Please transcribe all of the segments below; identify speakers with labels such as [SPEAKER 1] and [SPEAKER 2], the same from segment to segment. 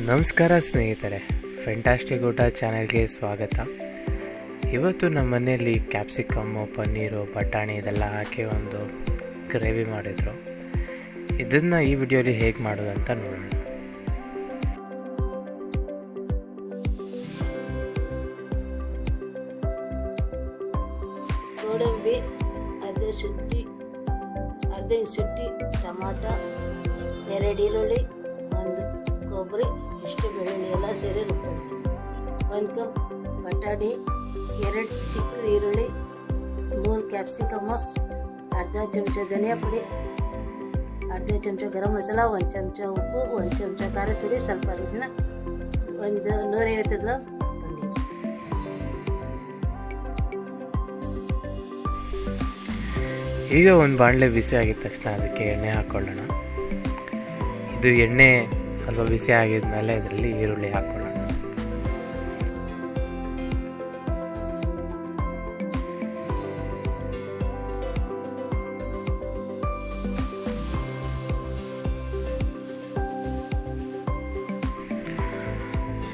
[SPEAKER 1] ನಮಸ್ಕಾರ ಸ್ನೇಹಿತರೆ, ಫ್ಯಾಂಟಾಸ್ಟಿಕ್ ಊಟ ಚಾನೆಲ್ಗೆ ಸ್ವಾಗತ. ಇವತ್ತು ನಮ್ಮ ಮನೆಯಲ್ಲಿ ಕ್ಯಾಪ್ಸಿಕಮ್ಮು, ಪನ್ನೀರು, ಬಟಾಣಿ ಇದೆಲ್ಲ ಹಾಕಿ ಒಂದು ಗ್ರೇವಿ ಮಾಡಿದರು. ಇದನ್ನು ಈ ವಿಡಿಯೋಲಿ ಹೇಗೆ ಮಾಡೋದು ಅಂತ ನೋಡೋಣ.
[SPEAKER 2] ಗೋಡಂಬಿ ಅರ್ಧ ಶುಂಠಿ, ಟಮಾಟ, 2 ಈರುಳ್ಳಿ, 1 ಕೊಬ್ಬರಿ, ಇಷ್ಟು ಬೆಳ್ಳುಳ್ಳಿ ಎಲ್ಲ ಸೇರಿ ರುಬ್ಬೋದು. 1 ಕಪ್ ಬಟಾಣಿ, 2 ಚಿಕ್ಕ ಈರುಳ್ಳಿ, 3 ಕ್ಯಾಪ್ಸಿಕಮ್ಮ, ಅರ್ಧ ಚಮಚ ಧನಿಯಾ ಪುಡಿ, ಅರ್ಧ ಚಮಚ ಗರಂ ಮಸಾಲ, 1 ಚಮಚ ಉಪ್ಪು, 1 ಚಮಚ ಖಾರ ಪುಡಿ, ಸ್ವಲ್ಪ ಅರಿಶಿನ, 150 ಗ್ರಾಮ್ ಪನ್ನೀರ್.
[SPEAKER 1] ಈಗ ಒಂದು ಬಾಣಲೆ ಬಿಸಿ ಆಗಿದ ತಕ್ಷಣ ಅದಕ್ಕೆ ಎಣ್ಣೆ ಹಾಕ್ಕೊಳ್ಳೋಣ. ಇದು ಎಣ್ಣೆ ಸ್ವಲ್ಪ ಬಿಸಿ ಆಗಿದ್ಮೇಲೆ ಇದರಲ್ಲಿ ಈರುಳ್ಳಿ ಹಾಕ್ಕೊಳ್ಳೋಣ.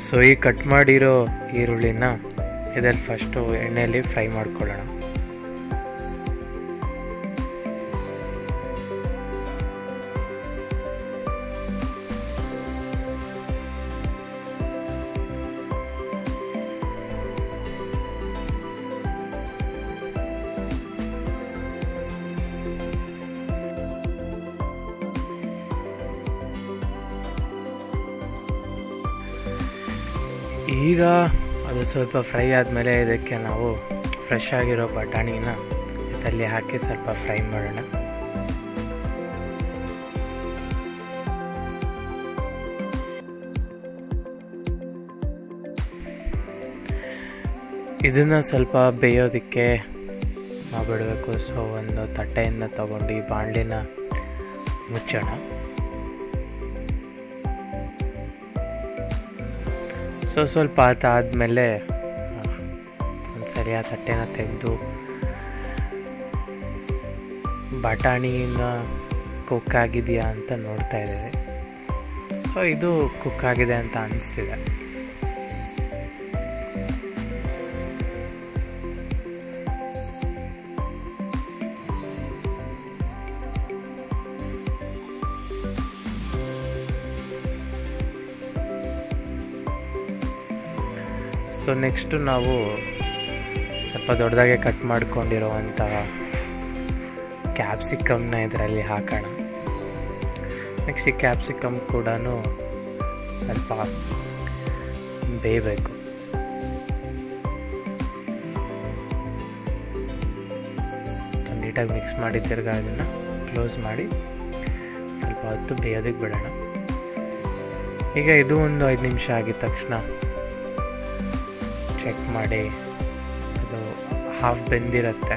[SPEAKER 1] ಸೊ ಈ ಕಟ್ ಮಾಡಿರೋ ಈರುಳ್ಳಿನ ಇದರಲ್ಲಿ ಫಸ್ಟು ಎಣ್ಣೆಯಲ್ಲಿ ಫ್ರೈ ಮಾಡ್ಕೊಳ್ಳೋಣ. ಈಗ ಅದು ಸ್ವಲ್ಪ ಫ್ರೈ ಆದಮೇಲೆ ಇದಕ್ಕೆ ನಾವು ಫ್ರೆಶ್ ಆಗಿರೋ ಬಟಾಣಿನ ಇದರಲ್ಲಿ ಹಾಕಿ ಸ್ವಲ್ಪ ಫ್ರೈ ಮಾಡೋಣ. ಇದನ್ನು ಸ್ವಲ್ಪ ಬೇಯೋದಕ್ಕೆ ನಾವು ಬಿಡಬೇಕು. ಸೊ ಒಂದು ತಟ್ಟೆಯಿಂದ ತಗೊಂಡು ಈ ಬಾಣಲಿನ ಮುಚ್ಚೋಣ. ಸೊ ಸ್ವಲ್ಪ ಆದಮೇಲೆ ಒಂದು ಸರಿ ಆ ತಟ್ಟೆನ ತೆಗೆದು ಬಟಾಣಿನ ಕುಕ್ ಆಗಿದೆಯಾ ಅಂತ ನೋಡ್ತಾ ಇದ್ದೇವೆ. ಸೊ ಇದು ಕುಕ್ ಆಗಿದೆ ಅಂತ ಅನಿಸ್ತಿದೆ. ಸೊ ನೆಕ್ಸ್ಟು ನಾವು ಸ್ವಲ್ಪ ದೊಡ್ಡದಾಗೆ ಕಟ್ ಮಾಡ್ಕೊಂಡಿರೋವಂತಹ ಕ್ಯಾಪ್ಸಿಕಮ್ನ ಇದರಲ್ಲಿ ಹಾಕೋಣ. ನೆಕ್ಸ್ಟ್ ಈ ಕ್ಯಾಪ್ಸಿಕಮ್ ಕೂಡ ಸ್ವಲ್ಪ ಬೇಯಬೇಕು. ನೀಟಾಗಿ ಮಿಕ್ಸ್ ಮಾಡಿ ತಿರ್ಗಾ ಅದನ್ನು ಕ್ಲೋಸ್ ಮಾಡಿ ಸ್ವಲ್ಪ ಹೊತ್ತು ಬೇಯೋದಕ್ಕೆ ಬಿಡೋಣ. ಈಗ ಇದು ಒಂದು 5 ನಿಮಿಷ ಆಗಿದ ತಕ್ಷಣ ಚೆಕ್ ಮಾಡಿ ಅದು ಹಾಫ್ ಬೆಂದಿರುತ್ತೆ.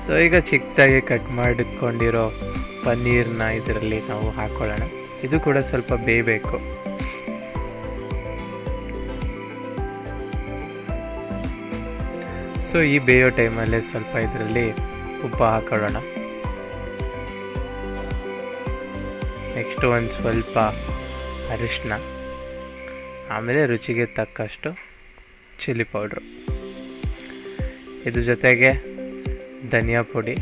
[SPEAKER 1] ಸೊ ಈಗ ಚಿಕ್ಕದಾಗಿ ಕಟ್ ಮಾಡಿಕೊಂಡಿರೋ ಪನ್ನೀರ್ನ ಇದರಲ್ಲಿ ನಾವು ಹಾಕೊಳ್ಳೋಣ. ಇದು ಕೂಡ ಸ್ವಲ್ಪ ಬೇಯಬೇಕು. ಸೊ ಈ ಬೇಯೋ ಟೈಮಲ್ಲೇ ಸ್ವಲ್ಪ ಇದರಲ್ಲಿ ಉಪ್ಪು ಹಾಕೊಳ್ಳೋಣ. ನೆಕ್ಸ್ಟ್ ಒಂದು ಸ್ವಲ್ಪ ಅರಿಶಿನ, ಆಮೇಲೆ ರುಚಿಗೆ ತಕ್ಕಷ್ಟು ಚಿಲ್ಲಿ ಪೌಡ್ರು, ಇದ್ರ ಜೊತೆಗೆ ಧನಿಯಾ ಪುಡಿ,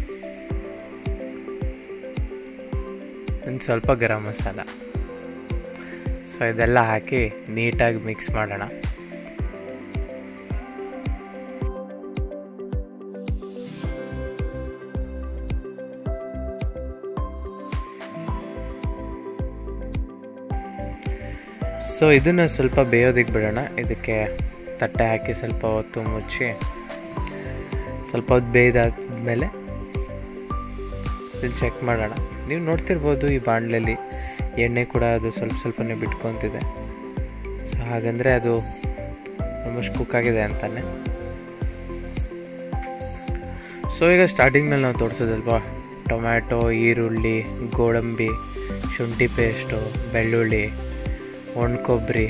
[SPEAKER 1] ಒಂದು ಸ್ವಲ್ಪ ಗರಂ ಮಸಾಲ. ಸೊ ಇದೆಲ್ಲ ಹಾಕಿ ನೀಟಾಗಿ ಮಿಕ್ಸ್ ಮಾಡೋಣ. ಸೊ ಇದನ್ನು ಸ್ವಲ್ಪ ಬೇಯೋದಕ್ಕೆ ಬಿಡೋಣ. ಇದಕ್ಕೆ ತಟ್ಟೆ ಹಾಕಿ ಸ್ವಲ್ಪ ಹೊತ್ತು ಮುಚ್ಚಿ ಸ್ವಲ್ಪ ಹೊತ್ತು ಬೇಯ್ದಾದ್ಮೇಲೆ ಇದನ್ನು ಚೆಕ್ ಮಾಡೋಣ. ನೀವು ನೋಡ್ತಿರ್ಬೋದು ಈ ಬಾಣಲೆಯಲ್ಲಿ ಎಣ್ಣೆ ಕೂಡ ಅದು ಸ್ವಲ್ಪನೇ ಬಿಟ್ಕೊತಿದೆ. ಸೊ ಹಾಗಂದರೆ ಅದು ಆಲ್ಮೋಸ್ಟ್ ಕುಕ್ ಆಗಿದೆ ಅಂತಾನೆ. ಸೊ ಈಗ ಸ್ಟಾರ್ಟಿಂಗ್ನಲ್ಲಿ ನಾವು ತೋರಿಸೋದಲ್ವಾ, ಟೊಮ್ಯಾಟೊ, ಈರುಳ್ಳಿ, ಗೋಡಂಬಿ, ಶುಂಠಿ ಪೇಸ್ಟು, ಬೆಳ್ಳುಳ್ಳಿ, ಒಣ ಕೊಬ್ಬರಿ,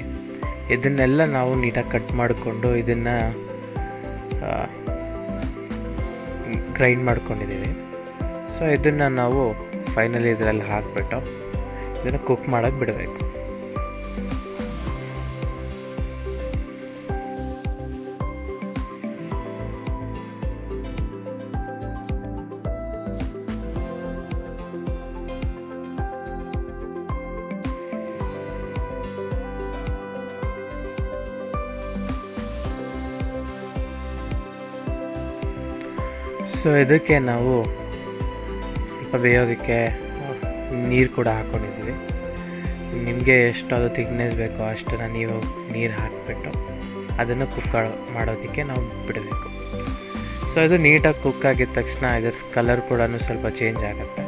[SPEAKER 1] ಇದನ್ನೆಲ್ಲ ನಾವು ನೀಟಾಗಿ ಕಟ್ ಮಾಡಿಕೊಂಡು ಇದನ್ನು ಗ್ರೈಂಡ್ ಮಾಡ್ಕೊಂಡಿದ್ದೀವಿ. ಸೊ ಇದನ್ನು ನಾವು ಫೈನಲಿ ಇದರಲ್ಲಿ ಹಾಕಿಬಿಟ್ಟು ಇದನ್ನು ಕುಕ್ ಮಾಡೋಕ್ಕೆ ಬಿಡಬೇಕು. ಸೊ ಇದಕ್ಕೆ ನಾವು ಸ್ವಲ್ಪ ಬೇಯೋದಕ್ಕೆ ನೀರು ಕೂಡ ಹಾಕ್ಕೊಂಡಿದ್ದೀವಿ. ನಿಮಗೆ ಎಷ್ಟು ಅದು ಥಿಕ್ನೆಸ್ ಬೇಕೋ ಅಷ್ಟನ್ನು ನೀವು ನೀರು ಹಾಕಿಬಿಟ್ಟು ಅದನ್ನು ಕುಕ್ ಮಾಡೋದಕ್ಕೆ ನಾವು ಬಿಡಬೇಕು. ಸೊ ಇದು ನೀಟಾಗಿ ಕುಕ್ ಆಗಿದ ತಕ್ಷಣ ಇದರ ಕಲರ್ ಕೂಡ ಸ್ವಲ್ಪ ಚೇಂಜ್ ಆಗುತ್ತೆ.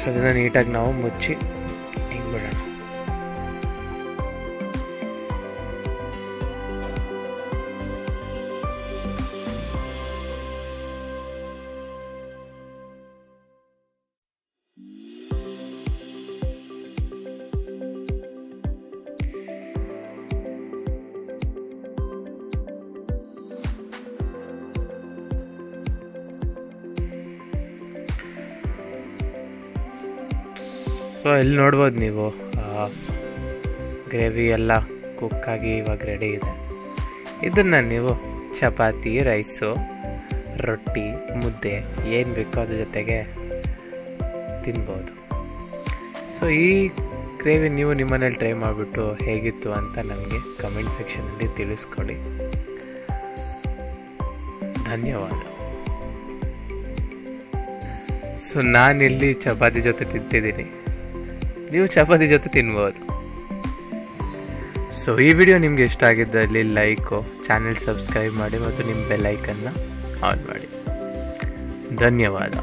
[SPEAKER 1] ಸೊ ಅದನ್ನು ನೀಟಾಗಿ ನಾವು ಮುಚ್ಚಿ ಹಿಂಗೆ ಬಿಡೋಣ. ಸೊ ಇಲ್ಲಿ ನೋಡ್ಬೋದು ನೀವು ಗ್ರೇವಿ ಎಲ್ಲ ಕುಕ್ಕಾಗಿ ಇವಾಗ ರೆಡಿ ಇದೆ. ಇದನ್ನು ನೀವು ಚಪಾತಿ, ರೈಸು, ರೊಟ್ಟಿ, ಮುದ್ದೆ ಏನು ಬೇಕೋ ಅದ್ರ ಜೊತೆಗೆ ತಿನ್ಬೋದು. ಸೊ ಈ ಗ್ರೇವಿ ನೀವು ನಿಮ್ಮನೇಲಿ ಟ್ರೈ ಮಾಡಿಬಿಟ್ಟು ಹೇಗಿತ್ತು ಅಂತ ನನಗೆ ಕಮೆಂಟ್ ಸೆಕ್ಷನಲ್ಲಿ ತಿಳಿಸ್ಕೊಡಿ. ಧನ್ಯವಾದ. ಸೊ ನಾನಿಲ್ಲಿ ಚಪಾತಿ ಜೊತೆ ತಿಂತಿದ್ದೀನಿ, ನೀವು ಚಪಾತಿ ಜೊತೆ ತಿನ್ಬೋದು. ಸೊ ಈ ವಿಡಿಯೋ ನಿಮಗೆ ಇಷ್ಟ ಆಗಿದ್ದಲ್ಲಿ ಲೈಕು, ಚಾನೆಲ್ ಸಬ್ಸ್ಕ್ರೈಬ್ ಮಾಡಿ ಮತ್ತು ನಿಮ್ಮ ಬೆಲ್ ಐಕನ್ನ ಆನ್ ಮಾಡಿ. ಧನ್ಯವಾದ.